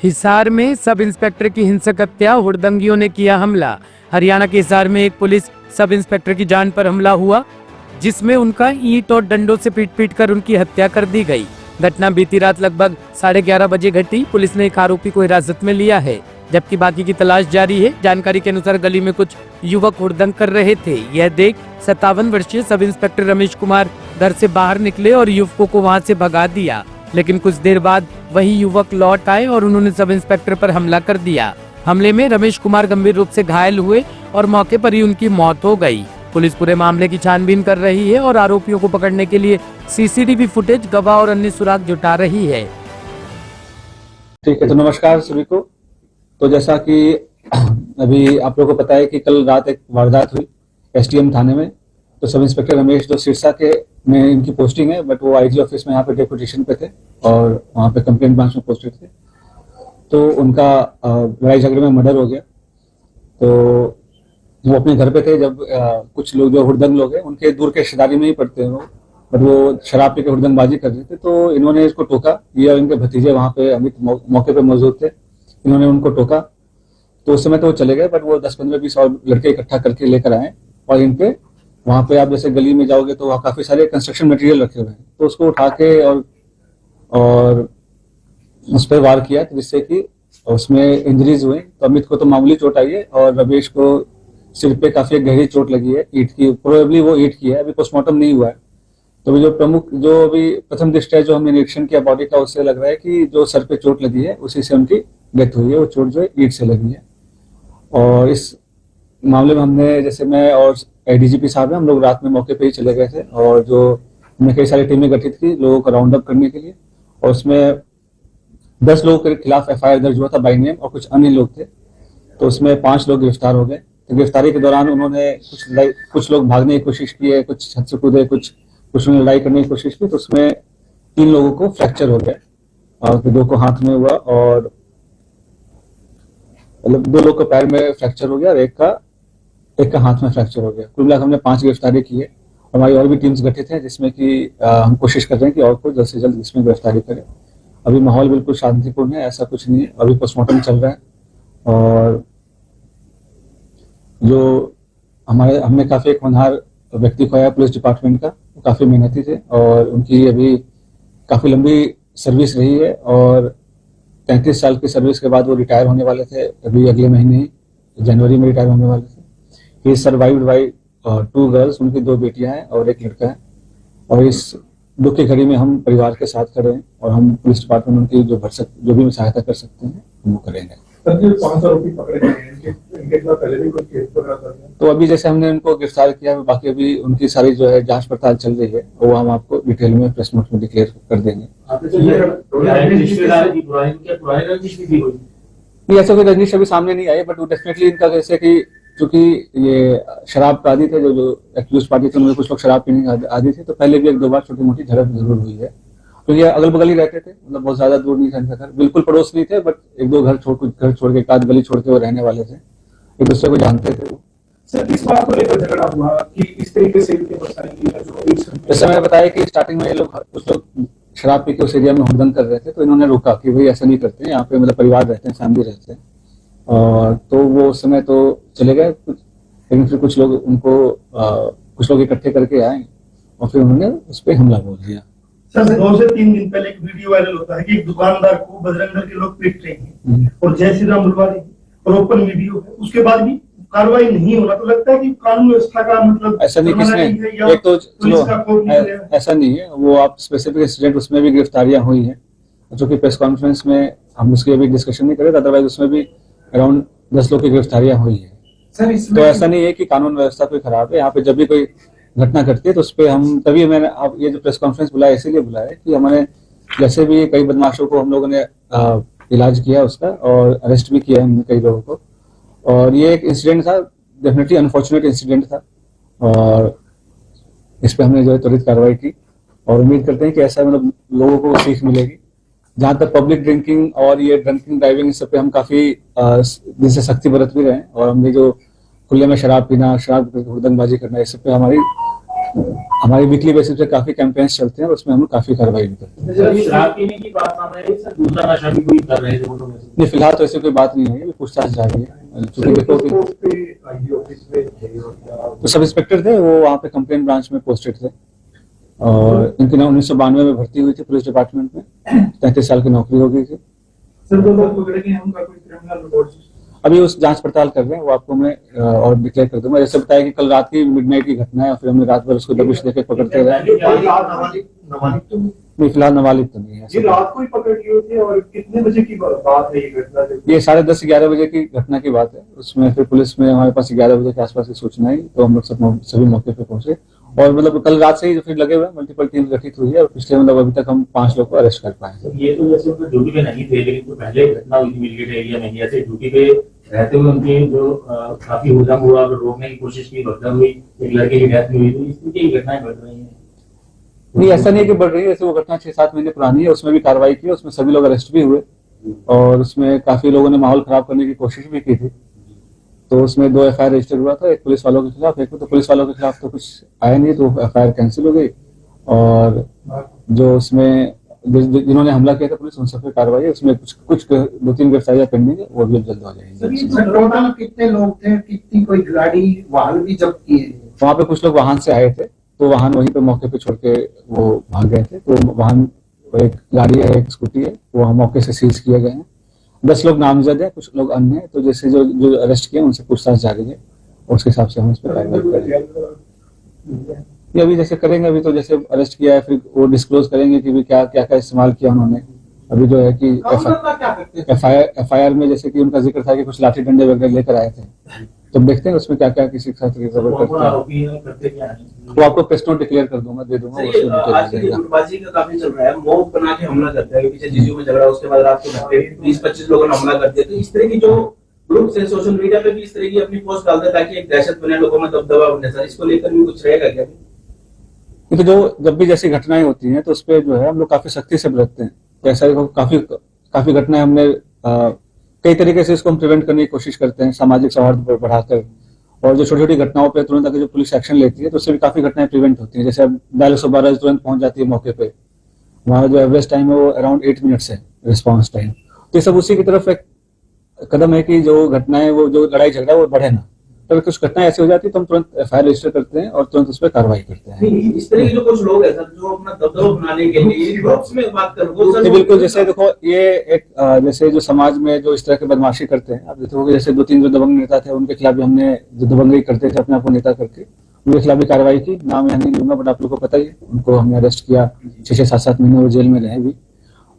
हिसार में sub inspector की हिंसक हत्या, हुड़दंगियों ने किया हमला। हरियाणा के हिसार में एक पुलिस सब इंस्पेक्टर की जान पर हमला हुआ, जिसमें उनका ईंट और डंडों से पीट कर उनकी हत्या कर दी गई। घटना बीती रात लगभग 11:30 बजे घटी। पुलिस ने एक आरोपी को हिरासत में लिया है, जबकि बाकी की तलाश जारी है। जानकारी के अनुसार गली में कुछ युवक हुड़दंग कर रहे थे। यह देख 57 वर्षीय सब इंस्पेक्टर रमेश कुमार घर से बाहर निकले और युवकों को वहां से भगा दिया, लेकिन कुछ देर बाद वही युवक लौट आए और उन्होंने सब इंस्पेक्टर पर हमला कर दिया। हमले में रमेश कुमार गंभीर रूप से घायल हुए और मौके पर ही उनकी मौत हो गई। पुलिस पूरे मामले की छानबीन कर रही है और आरोपियों को पकड़ने के लिए सीसीटीवी फुटेज, गवाह और अन्य सुराग जुटा रही है। ठीक है, तो नमस्कार सभी को। तो जैसा कि अभी आप लोगों को पता है कि कल रात एक वारदात हुई एसटीएम थाने में। तो सब इंस्पेक्टर रमेश जो सिरसा के में इनकी पोस्टिंग है, बट वो आईजी ऑफिस में यहाँ पे डेपुटेशन पे थे और वहाँ पे कंप्लेंट ब्रांच में पोस्टेड थे। तो उनका लड़ाई झगड़े में मर्डर हो गया। तो वो अपने घर पे थे जब कुछ लोग जो हुड़दंग लोग हैं, उनके दूर के रिश्तेदारी में ही पड़ते हैं वो, बट वो शराब पी के हुड़दंगबाजी कर रहे थे। तो इन्होंने इसको टोका, ये और इनके भतीजे वहाँ पे अमित मौके पे मौजूद थे। इन्होंने उनको टोका तो उस समय तो वो चले गए, बट वो 10, 15, 20 और लड़के इकट्ठा करके लेकर आए और इन पे वहाँ पे आप जैसे गली में जाओगे तो वहाँ काफी सारे कंस्ट्रक्शन मटेरियल रखे हुए हैं, तो उसको उठा के और उस पर वार किया, जिससे कि उसमें इंजरीज हुई। तो अमित को तो मामूली चोट आई है और रमेश को सिर पे काफी गहरी चोट लगी है, ईंट की, प्रोबेबली वो ईंट की है। अभी पोस्टमार्टम नहीं हुआ है। तो जो अभी प्रथम दृष्टया जो हमने निरीक्षण किया बॉडी का, उससे लग रहा है कि जो सर पे चोट लगी है उसी से उनकी डेथ हुई है। वो चोट जो है ईंट से लगी है। और इस मामले में हमने, जैसे मैं और एडीजीपी साहब हैं, हम लोग रात में मौके पे ही चले गए थे और जो हमने कई सारी टीमें गठित की लोगों को राउंड अप करने के लिए। और उसमें 10 लोगों के खिलाफ एफआईआर दर्ज हुआ था बाई नेम, और कुछ अन्य लोग थे। तो उसमें 5 लोग गिरफ्तार हो गए। तो गिरफ्तारी के दौरान उन्होंने कुछ लोग भागने की कोशिश की है, कुछ छत से कूदे, कुछ ने लड़ाई करने की कोशिश की। तो उसमें 3 लोगों को फ्रैक्चर हो गया और 2 को हाथ में हुआ और मतलब 2 लोग को पैर में फ्रैक्चर हो गया और एक का हाथ में फ्रैक्चर हो गया। कुल मिलाकर हमने 5 गिरफ्तारी की है। हमारी और भी टीम्स गठित हैं, जिसमें कि हम कोशिश कर रहे हैं कि और को जल्द से जल्द इसमें गिरफ्तारी करें। अभी माहौल बिल्कुल शांतिपूर्ण है, ऐसा कुछ नहीं है। अभी पोस्टमार्टम चल रहा है और जो हमने काफी एक होनहार व्यक्ति खोया पुलिस डिपार्टमेंट का, वो काफी मेहनती थे और उनकी अभी काफी लंबी सर्विस रही है और 33 साल की सर्विस के बाद वो रिटायर होने वाले थे। अभी अगले महीने ही जनवरी में रिटायर होने वाले थे। ही सर्वाइव्ड बाय 2 गर्ल्स, उनकी 2 बेटियां हैं और एक लड़का है। और इस दुख की घड़ी में हम परिवार के साथ खड़े हैं और हम पुलिस डिपार्टमेंट उनकी जो भी सहायता कर सकते हैं हम वो करेंगे। तो अभी जैसे हमने उनको गिरफ्तार किया, बाकी अभी उनकी सारी जो है जांच पड़ताल चल रही है, वो हम आपको डिटेल में प्रेस नोट में डिक्लेयर कर देंगे। ऐसा कोई रंजिश अभी सामने नहीं आई, बट वो डेफिनेटली इनका जैसे कि चूंकि ये शराब का आदी थे, जो एक्यूज पार्टी थे, उनमें कुछ लोग शराब पीने का आदी थे, तो पहले भी 1-2 बार छोटी मोटी झड़प जरूर हुई है। तो ये अगल बगल ही रहते थे, मतलब बहुत ज्यादा दूर नहीं था इनका घर, बिल्कुल पड़ोस नहीं थे, बट 1-2 घर छोड़ के, 1 आध गली छोड़ के वो रहने वाले थे, एक दूसरे को जानते थे वो। सर, इस बात को लेकर झगड़ा हुआ कि इस तरीके से जैसे मैंने बताया कि स्टार्टिंग में ये लोग कुछ लोग शराब पी के उस एरिया में हुड़दंग कर रहे थे, तो इन्होंने रोका कि भाई ऐसा नहीं करते हैं, यहाँ पे मतलब परिवार रहते हैं, फैमिली रहते हैं। और तो वो उस समय तो चले गए, लेकिन फिर कुछ लोग इकट्ठे करके आए और फिर उन्होंने उस पर हमला बोल दिया। सर, 2 से 3 दिन पहले एक वीडियो वायरल होता है कि एक दुकानदार को बजरंग दल के लोग पीट रहे हैं और जय श्री राम बुलवा रहे हैं और ओपन वीडियो है, उसके बाद भी कार्रवाई नहीं होना, तो लगता है कि कानून व्यवस्था का मतलब ऐसा नहीं, किसने एक तो चलो ऐसा नहीं है, वो आप स्पेसिफिक इंसिडेंट उसमें भी गिरफ्तारियां हुई हैं, जो कि प्रेस कॉन्फ्रेंस में हम उसकी अभी डिस्कशन नहीं करें, अदरवाइज उसमें भी अराउंड 10 लोग की गिरफ्तारियां हुई है। तो ऐसा नहीं है कि कानून व्यवस्था कोई खराब है। यहाँ पे जब भी कोई घटना घटती है तो उस पर हम तभी मैंने आप ये जो प्रेस कॉन्फ्रेंस बुलाया इसीलिए बुलाया है कि हमारे जैसे भी कई बदमाशों को हम लोगों ने इलाज किया उसका और अरेस्ट भी किया हमने कई लोगों को। और ये एक इंसिडेंट था, डेफिनेटली अनफॉर्चुनेट इंसिडेंट था और इस पे हमने जो है त्वरित कार्रवाई की और उम्मीद करते हैं कि ऐसा मतलब लोगों को सीख मिलेगी। जहाँ तक पब्लिक ड्रिंकिंग और ये ड्रिंकिंग ड्राइविंग, इस सब पे हम काफी दिन से सख्ती बरत भी रहे हैं और हमने जो खुले में शराब पीना, शराब हुड़दंगबाजी करना, इस सब पे हमारी हमारी वीकली बेसिस पे काफी कैंपेन्स चलते हैं और उसमें हम लोग काफी कार्रवाई भी करते हैं। सर, शराब पीने की बात सामने आई सर, दूसरा नशा भी कोई कर रहे थे वो लोग? नहीं, फिलहाल तो ऐसी कोई बात नहीं है, पूछताछ जारी है। चूंकि देखो कि तो सब इंस्पेक्टर थे, वो वहाँ पे कंप्लेंट ब्रांच में पोस्टेड थे और इनकी 1992 में भर्ती हुई थी पुलिस डिपार्टमेंट में, 33 साल की नौकरी हो गई थी। सर दो लोग पकड़े गए हैं, उनका कोई क्रिमिनल रिकॉर्ड? अभी उस जांच पड़ताल कर रहे हैं, वो आपको मैं और डिक्लेयर कर दूंगा। जैसे बताया कि कल रात की मिडनाइट की घटना है और फिर हमने रात भर उसको दबिश देकर पकड़ते रहे। नहीं, फिलहाल नाबालिग तो नहीं है। ये रात को ही पकड़ लिए थे और कितने बजे की बात है ये घटना? ये 10:30 11 बजे की घटना की बात है। उसमें फिर पुलिस में हमारे पास 11 बजे के आसपास की सूचना आई तो हम लोग सभी मौके पे पहुंचे और मतलब कल रात से ही फिर लगे हुए मल्टीपल टीम गठित हुई है और पिछले मतलब अभी तक हम 5 लोग को अरेस्ट कर पाए। सर, ये तो जैसे उनके ड्यूटी पे नहीं थे, लेकिन तो पहले घटना हुई थी मिलगेट एरिया में, ऐसे ड्यूटी पे रहते हुए उनके जो काफी हुड़दंग हुआ, रोकने की कोशिश की, भगदड़ हुई, एक लड़के की डेथ हुई, तो इस तरीके की घटनाएं बढ़ रही हैं। नहीं, ऐसा नहीं है कि बढ़ रही है, ऐसे वो घटना 6-7 महीने पुरानी है, उसमें भी कार्रवाई की, उसमें सभी लोग अरेस्ट भी हुए और उसमें काफी लोगों ने माहौल खराब करने की कोशिश भी की थी। तो उसमें 2 FIR रजिस्टर हुआ था, एक पुलिस वालों के खिलाफ, एक तो पुलिस वालों के खिलाफ तो कुछ आया नहीं, तो FIR कैंसिल हो गई और जो उसमें जिन्होंने हमला किया था पुलिस उन सब पे कार्रवाई है। उसमें कुछ 2-3 गिरफ्तारियां पेंडिंग है, वो भी जल्द हो जाएंगी। सर टोटल कितने लोग थे, कितनी कोई गाड़ी वाहन भी जब्त किए? वहाँ पे कुछ लोग वाहन से आए थे तो वाहन वहीं पे मौके पे छोड़ के वो भाग गए थे, तो वाहन एक गाड़ी है, एक स्कूटी है, वो हम मौके से सीज किए गए हैं। 10 लोग नामजद है, कुछ लोग अन्य है, तो जैसे जो अरेस्ट किए उनसे पूछताछ जारी है और उसके हिसाब से हम इस पर कार्रवाई करेंगे। ये अभी जैसे करेंगे, अभी तो जैसे अरेस्ट किया है फिर वो डिस्क्लोज करेंगे कि भी क्या क्या क्या इस्तेमाल किया उन्होंने। अभी जो है कि FIR में जैसे कि उनका जिक्र था कि कुछ लाठी डंडे वगैरह लेकर आए थे, तो देखते हैं उसमें क्या क्या किसी के साथ जबर कौन करते हैं। आरोपी है, करते क्या है? वो आपको प्रेस नोट डिक्लेयर कर दूंगा, दे दूंगा, सर, उसमें ये डिटेल आ आज की जाएगा। गुटबाजी का काफी चल रहा है, मॉब बना के हमला करते हैं, पीछे जीजू में झगड़ा, उसके बाद रात को घर पे 20-25 लोगों ने हमला कर दिया। तो इस तरह की जो ग्रुप से सोशल मीडिया पे भी इस तरह की अपनी पोस्ट डालते हैं ताकि एक दहशत बने, लोगों में दबदबा बने। सर, इसको लेकर भी कुछ रहेगा क्या? तो जब भी जैसी घटनाएं होती हैं तो उस पर जो है हम लोग काफी सख्ती से बरतते हैं। तो ऐसा काफी घटनाएं हमने कई तरीके से इसको हम प्रिवेंट करने की कोशिश करते हैं, सामाजिक सौहार्द बढ़ाकर, और जो छोटी छोटी घटनाओं पे तुरंत अगर जो पुलिस एक्शन लेती है तो उससे भी काफी घटनाएं प्रिवेंट होती हैं। जैसे अब डायल 112 तुरंत पहुंच जाती है मौके पे, हमारा जो एवरेज टाइम है वो अराउंड 8 मिनट्स है रिस्पॉन्स टाइम। तो ये सब उसी की तरफ एक कदम है कि जो घटनाएं, वो जो लड़ाई झगड़ा वो बढ़े ना। तो कुछ घटनाएं ऐसी हो जाती है तो हम तुरंत FIR रजिस्टर करते हैं और तुरंत उस पर कार्रवाई करते हैं। नहीं, इस तरह के जो कुछ लोग हैं सर, जो अपना दबदबा बनाने के लिए ग्रुप्स में बात कर, वो सर बिल्कुल, जैसे देखो ये एक जैसे जो समाज में जो इस तरह की बदमाशी करते हैं, आप देखोगे जैसे 2-3 जो दबंग नेता थे उनके खिलाफ भी हमने, जो दबंगई करते थे अपने आप को नेता करके, उनके खिलाफ भी कार्रवाई की। नाम यहाँ नहीं लूंगा बट आप लोग को पता ही है, उनको हमने अरेस्ट किया, 6-7 महीने वो जेल में रहे भी।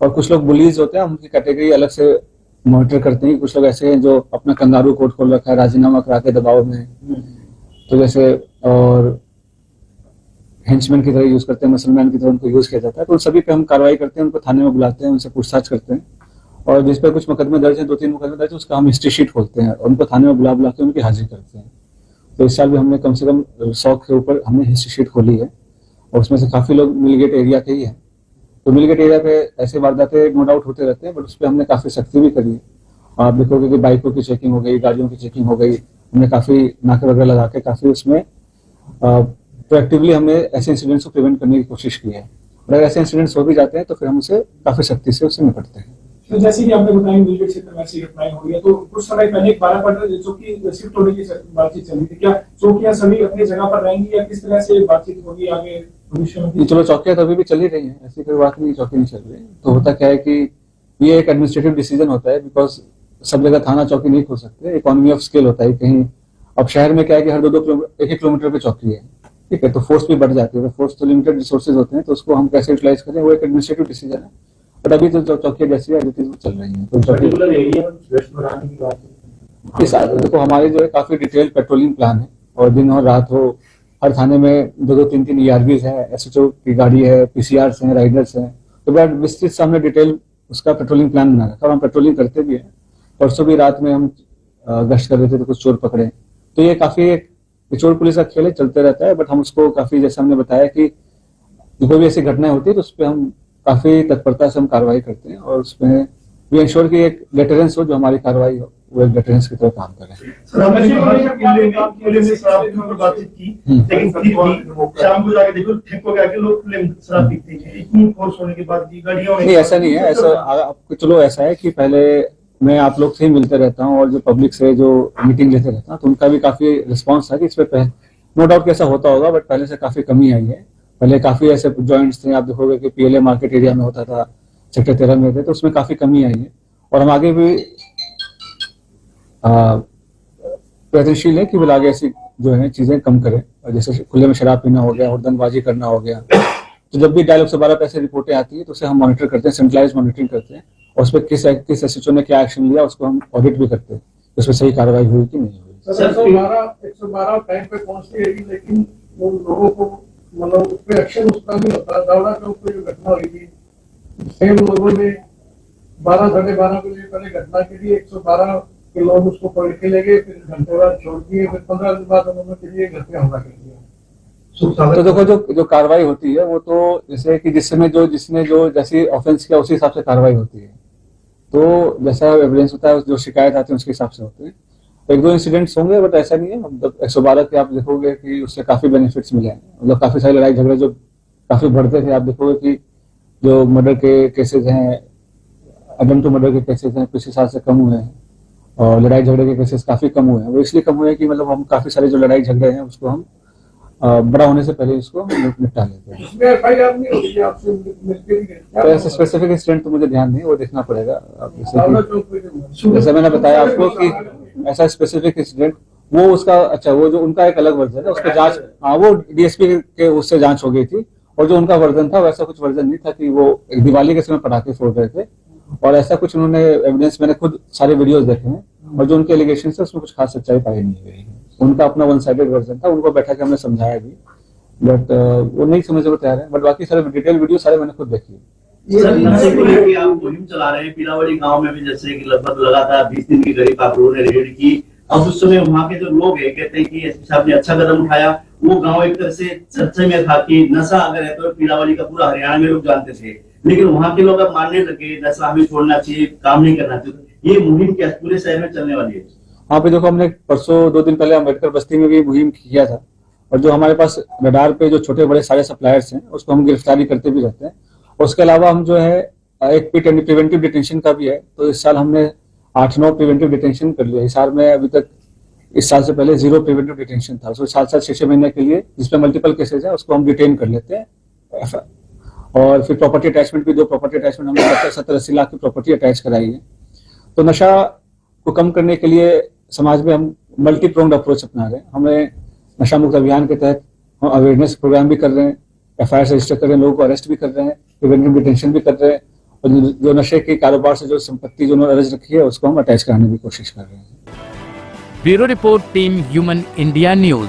और कुछ लोग बुलीज होते हैं, उनकी कैटेगरी अलग से मॉनिटर करते हैं। कुछ लोग ऐसे हैं जो अपना कंगारू कोर्ट खोल रखा है, राजीनामा करा के दबाव में, तो जैसे और हेंचमैन की तरह यूज करते हैं, मुसलमान की तरह उनको यूज किया जाता है। तो उन सभी पे हम कार्रवाई करते हैं, उनको थाने में बुलाते हैं, उनसे पूछताछ करते हैं और जिस पे कुछ मुकदमे दर्ज है, 2-3 मुकदमे दर्ज है, उसका हम हिस्ट्री शीट खोलते हैं और उनको थाने में बुला के उनकी हाजिरी करते हैं। तो इस साल भी हमने कम से कम 100 के ऊपर हमने हिस्ट्री शीट खोली है और उसमें से काफी लोग मिलगेट एरिया के ही है। तो मिलगेट एरिया पे ऐसे वारदातें नो डाउट होते रहते हैं, बट उस पर हमने काफी सख्ती भी करी है। आप देखोगे कि बाइकों की चेकिंग हो गई, गाड़ियों की चेकिंग हो गई, हमने काफी नाके वगैरह लगा के काफी उसमें प्रोएक्टिवली हमने ऐसे इंसिडेंट्स को प्रिवेंट करने की कोशिश की है। और अगर ऐसे इंसिडेंट्स हो भी जाते हैं तो फिर हम उसे काफी सख्ती से उससे निपटते हैं। तो जैसे कि आपने बताया मिलगेट क्षेत्र में ऐसी घटनाएं हो रही है, तो कुछ समय पहले 12 पर चौकी शिफ्ट होने की बातचीत चल रही थी, क्या चौकियां सभी अपनी जगह पर रहेंगी या किस तरह से बातचीत होगी आगे भविष्य में? चलो, चौकियां तो अभी भी चल ही रही हैं, ऐसी कोई बात नहीं, चौकी नहीं चल रही। तो होता क्या है कि ये एक एडमिनिस्ट्रेटिव डिसीजन होता है, बिकॉज सब जगह थाना चौकी नहीं खोल सकते, इकोनॉमी ऑफ स्केल होता है कहीं। अब शहर में क्या है कि हर 2-2 किलोमीटर 1-1 किलोमीटर पे चौकी है, ठीक है, तो फोर्स भी बढ़ जाती है। फोर्स तो लिमिटेड रिसोर्सेज होते हैं, तो उसको हम कैसे यूटिलाइज करें वो एक एडमिनिस्ट्रेटिव डिसीजन है। बट अभी तो चौकियां जैसी है चल रही है। तो पर्टिकुलर एरिया में गश्त बढ़ाने की बात है। इस देखो हमारे जो है काफी डिटेल पेट्रोलिंग प्लान है और दिन और रात हो, हर थाने में 2-2-3-3 ERVs है, SHO की गाड़ी है, PCRs हैं, राइडर्स हैं, तो बड़ा विस्तृत से हमने डिटेल उसका पेट्रोलिंग प्लान बना रखा और हम पेट्रोलिंग करते भी हैं। परसों भी रात में हम गश्त कर रहे थे तो कुछ चोर पकड़े। तो ये काफी एक चोर पुलिस का खेल चलते रहता है, बट हम उसको काफी, जैसे हमने बताया कि कोई भी ऐसी घटनाएं होती है तो उस पर हम काफी तत्परता से हम कार्रवाई करते हैं और उसमें वी इंश्योर कि एक डेटरेंस हो जो हमारी कार्रवाई हो। वो एक डेटरेंस की तरह काम करें। सर हमने कहा कि किले में शराब के ऊपर बातचीत की, लेकिन फिर भी शाम को जाके देखो ठेकों के आके लोग खुले में शराब पीते हैं, इतनी फोर्स होने के बाद भी गाड़ियों में नहीं ऐसा नहीं है, ऐसा आपको चलो ऐसा है कि पहले मैं आप लोग से ही मिलते रहता हूँ और जो पब्लिक से जो मीटिंग लेते रहता हूँ तो उनका भी काफी रिस्पांस था कि इस पे नो डाउट कैसा होता होगा, बट पहले से काफी कमी आई है। पहले काफी ऐसे जॉइंट्स थे, आप देखोगे कि पीएलए मार्केट एरिया में होता था, सेक्टर 13 में थे, तो उसमें काफी कमी आई है और हम आगे भी प्रयत्नशील है कि बिल आगे ऐसी जो है चीजें कम करें। और जैसे खुले में शराब पीना हो गया, हुड़दंगबाजी करना हो गया, तो जब भी डायलॉग से 12 पैसे रिपोर्टें आती है तो उसे हम मॉनिटर करते हैं, सेंट्रलाइज मॉनिटरिंग करते हैं और उस पर किस एसएचओ ने क्या एक्शन लिया उसको हम ऑडिट भी करते हैं, उस पर सही कार्रवाई हुई कि नहीं हुई। सर 112 टाइम पे पहुंचती है, लेकिन उन लोगों को मतलब उस पर एक्शन उसका नहीं होता। दावड़ा चौक पे जो घटना हुई थी, सेम लोगों ने 12 साढ़े 12 बजे पहले घटना के लिए 112 के लोग उसको पकड़ के ले गए, फिर घंटे बाद छोड़ दिए, फिर 15 दिन बाद उन्होंने के लिए घर पे हमला कर दिया। तो देखो जो कार्रवाई होती है वो तो जैसे कि जिसने जो जैसी ऑफेंस किया उसी हिसाब से कार्रवाई होती है। तो जैसा एविडेंस होता है, जो शिकायत आती है उसके हिसाब से होते हैं। एक दो इंसिडेंट्स होंगे बट ऐसा नहीं है। मतलब 112 के आप देखोगे कि उससे काफी बेनिफिट्स मिले हैं, मतलब काफी सारे लड़ाई झगड़े जो काफी बढ़ते थे, आप देखोगे कि जो मर्डर के केसेस हैं, अटेम्प्ट टू मर्डर के केसेस हैं, पिछले साल से कम हुए हैं और लड़ाई झगड़े के केसेस काफी कम हुए हैं। वो इसलिए कम हुए हैं कि मतलब हम काफी सारे जो लड़ाई झगड़े हैं उसको हम बड़ा होने से पहले इसको निपटा लेते हैं। इसमें एफआईआर नहीं होती है आपसे मिलके भी तो ऐसे स्पेसिफिक इंसिडेंट तो मुझे ध्यान नहीं, वो देखना पड़ेगा। आप दावड़ा चौक पे जो जैसे मैंने बताया आपको कि ऐसा स्पेसिफिक इंसिडेंट वो उसका अच्छा वो जो उनका एक अलग वर्जन है उसका जांच, हाँ वो डीएसपी के उससे जांच हो गई थी और जो उनका वर्जन था वैसा कुछ वर्जन नहीं था कि वो दिवाली के समय पटाखे फोड़ रहे थे और ऐसा कुछ उन्होंने एविडेंस, मैंने खुद सारे वीडियोस देखे हैं और जो उनके एलिगेशन है उसमें कुछ खास सच्चाई पाई नहीं गई है। उनका अपना वन साइडेड वर्जन था, उनको बैठा के हमने समझाया भी बट वो नहीं समझने को तैयार है। बट बाकी सारे डिटेल वीडियो सारे मैंने खुद देखी है। सर नशे को लेकर आप मुहिम चला रहे हैं पीलावड़ी गांव में भी, जैसे कि लगभग लगातार 20 दिन की करीब आप लोगों ने रेड की। अब उस समय वहाँ के जो लोग हैं कहते हैं कि एसपी साहब ने अच्छा कदम उठाया। वो गांव एक तरह से चर्चा में था कि नशा अगर है तो पीलावड़ी का पूरा हरियाणा में लोग जानते थे, लेकिन वहाँ के लोग अब मानने लगे नशा हमें छोड़ना चाहिए, काम नहीं करना चाहिए। ये मुहिम क्या पूरे शहर में चलने वाली है? हाँ पे देखो, हमने परसों 2 दिन पहले अम्बेडकर बस्ती में भी मुहिम किया था और जो हमारे पास रडार पे जो छोटे बड़े सारे सप्लायर्स हैं उसको हम गिरफ्तारी करते भी रहते हैं। उसके अलावा हम जो है एक प्रिवेंटिव डिटेंशन का भी है, तो इस साल हमने 8-9 प्रिवेंटिव डिटेंशन कर लिया। हिसार में अभी तक इस साल से पहले 0 प्रिवेंटिव डिटेंशन था, उसको 7-7 6-6 महीने के लिए जिसमें मल्टीपल केसेज है उसको हम डिटेन कर लेते हैं। और फिर प्रॉपर्टी अटैचमेंट भी 2 प्रॉपर्टी अटैचमेंट हमने 70-80 लाख की प्रॉपर्टी अटैच कराई है। तो नशा को कम करने के लिए समाज में हम मल्टी प्रोंग्ड अप्रोच अपना रहे हैं। हमें नशा मुक्त अभियान के तहत हम अवेयरनेस प्रोग्राम भी कर रहे हैं, एफआईआर रजिस्टर कर रहे हैं, लोगों को अरेस्ट भी कर रहे हैं, प्रिवेंटिव डिटेंशन भी कर रहे हैं और जो नशे के कारोबार से जो संपत्ति जो उन्होंने अर्ज रखी है उसको हम अटैच कराने की कोशिश कर रहे हैं। Bureau report, team human India news.